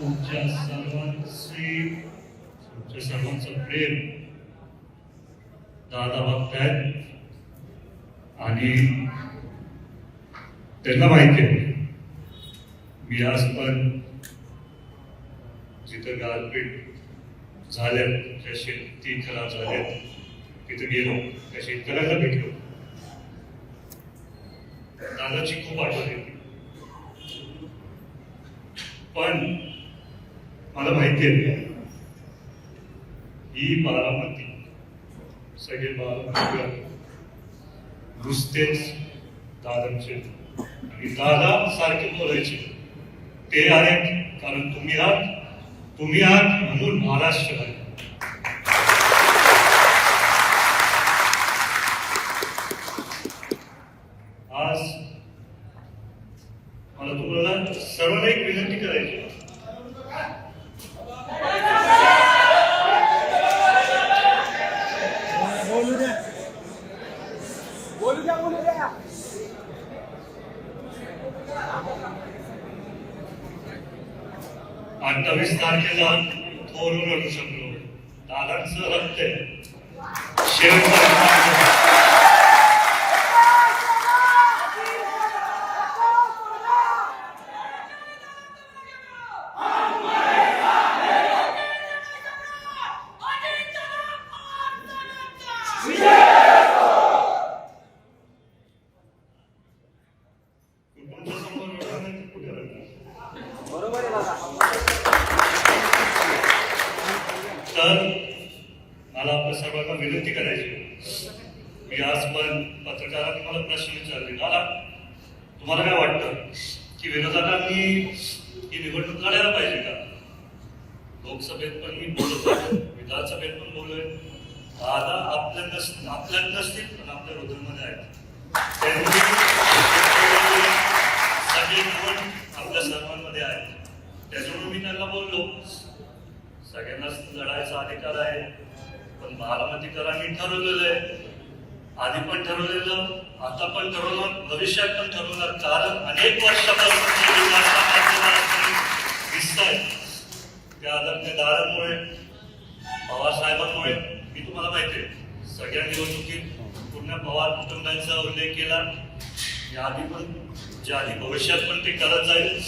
तुमच्या सर्वांचं प्रेम दादा बघतायत आणि त्यांना माहिती आहे मी आज पण जिथं गारपीट झाल्या ज्या शेती खराब झाल्या तिथे गेलो त्या शेतकऱ्याला भेटलो दादाची खूप आठवण येते पण मला माहिती आहे ही बारामती सगळे बारामती नुसतेच दादांचे आणि दादा सारखे बोलायचे ते आहेत कारण तुम्ही आहात म्हणून महाराष्ट्र आहे. आज मला तुम्हाला सर्वांना एक विनंती करायची आणि 28 तारखेला थोरून रडू शकलो दादांचं रक्त आहे शेवटचा तर मला आपल्या सर्वांना विनंती करायची मी आज पण पत्रकारांनी मला प्रश्न विचारले दादा तुम्हाला काय वाटतं की विरोधकांनी ही निवडणूक लढायला पाहिजे का लोकसभेत पण मी बोलतोय विधानसभेत पण बोललोय दादा आपल्यात नसतील पण आपल्या हृदयामध्ये आहेत सगळे गुण आपल्या सर्वांमध्ये आहेत त्याच्यामुळे मी त्यांना बोललो सगळ्यांनाच लढायचा अधिकार आहे पण बारामतीकरांनी ठरवलेलं आहे आधी पण ठरवलेलं आता पण ठरवणार भविष्यात पण ठरवणार कारण अनेक वर्षापासून दिसत आहे त्या आदरणीय दादांमुळे पवार साहेबांमुळे मी तुम्हाला माहिती आहे सगळ्या निवडणुकीत पूर्ण पवार कुटुंबांचा उल्लेख केला याआधी पण ज्या आधी भविष्यात पण ते करत जाईल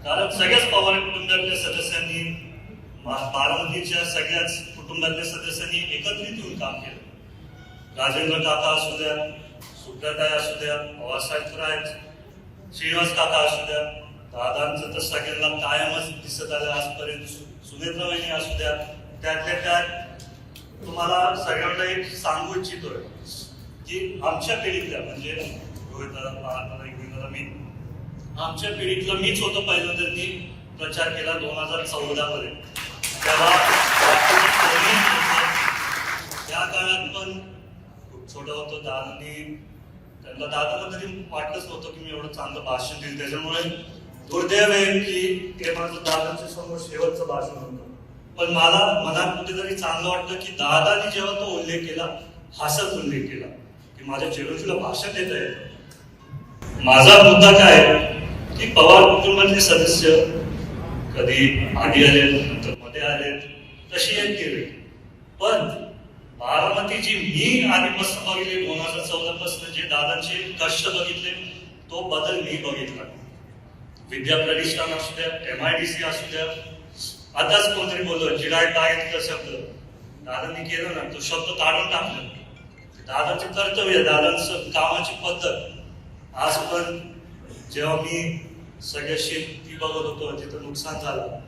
कारण सगळ्याच पवार कुटुंबातल्या सदस्यांनी बारामतीच्या सगळ्याच कुटुंबातल्या सदस्यांनी एकत्रित येऊन काम केलं राजेंद्र काका असू द्या सुप्रताई असू द्या पवारसाहेब आहेत श्रीनिवास काका असू द्या दादांचं तर सगळ्यांना कायमच दिसत आलं आजपर्यंत सुनेत्रा वहिनी असू द्या त्यातल्या त्यात तुम्हाला सगळ्यांना एक सांगू इच्छितोय की आमच्या पिढीतल्या म्हणजे रोहित दादा मी आमच्या पिढीतला मीच होतो पहिल्यांदा त्यांनी प्रचार केला 2014 मध्ये तेव्हा त्या काळात पण खूप छोटा होतो दादाला कधी वाटलंच नव्हतं की मी एवढं चांगलं भाषण देईल त्याच्यामुळे दुर्दैव आहे की ते माझं दादाच्या समोर शेवटचं भाषण होतं पण मला मनात कुठेतरी चांगलं वाटतं की दादानी जेव्हा तो उल्लेख केला हसत उल्लेख केला की माझ्या चिरंजीला भाषण देता येतं माझा मुद्दा काय की पवार कुटुंबातले सदस्य कधी आधी आले नंतर मध्ये आले तशी एक गेले पण बारामतीची मी आधीपासून बघितले 2014 पासून जे दादांचे कष्ट बघितले तो बदल मी बघितला विद्या प्रतिष्ठान असू द्या MIDC असू द्या आताच कोणतरी बोललो जिराय काय तिथं शब्द दादांनी केलं ना तो शब्द काढून टाकलं दादाचं कर्तव्य दादांचं कामाची पद्धत आज पण जेव्हा मी सगळ्या शेती बघत होतो तिथं नुकसान झालं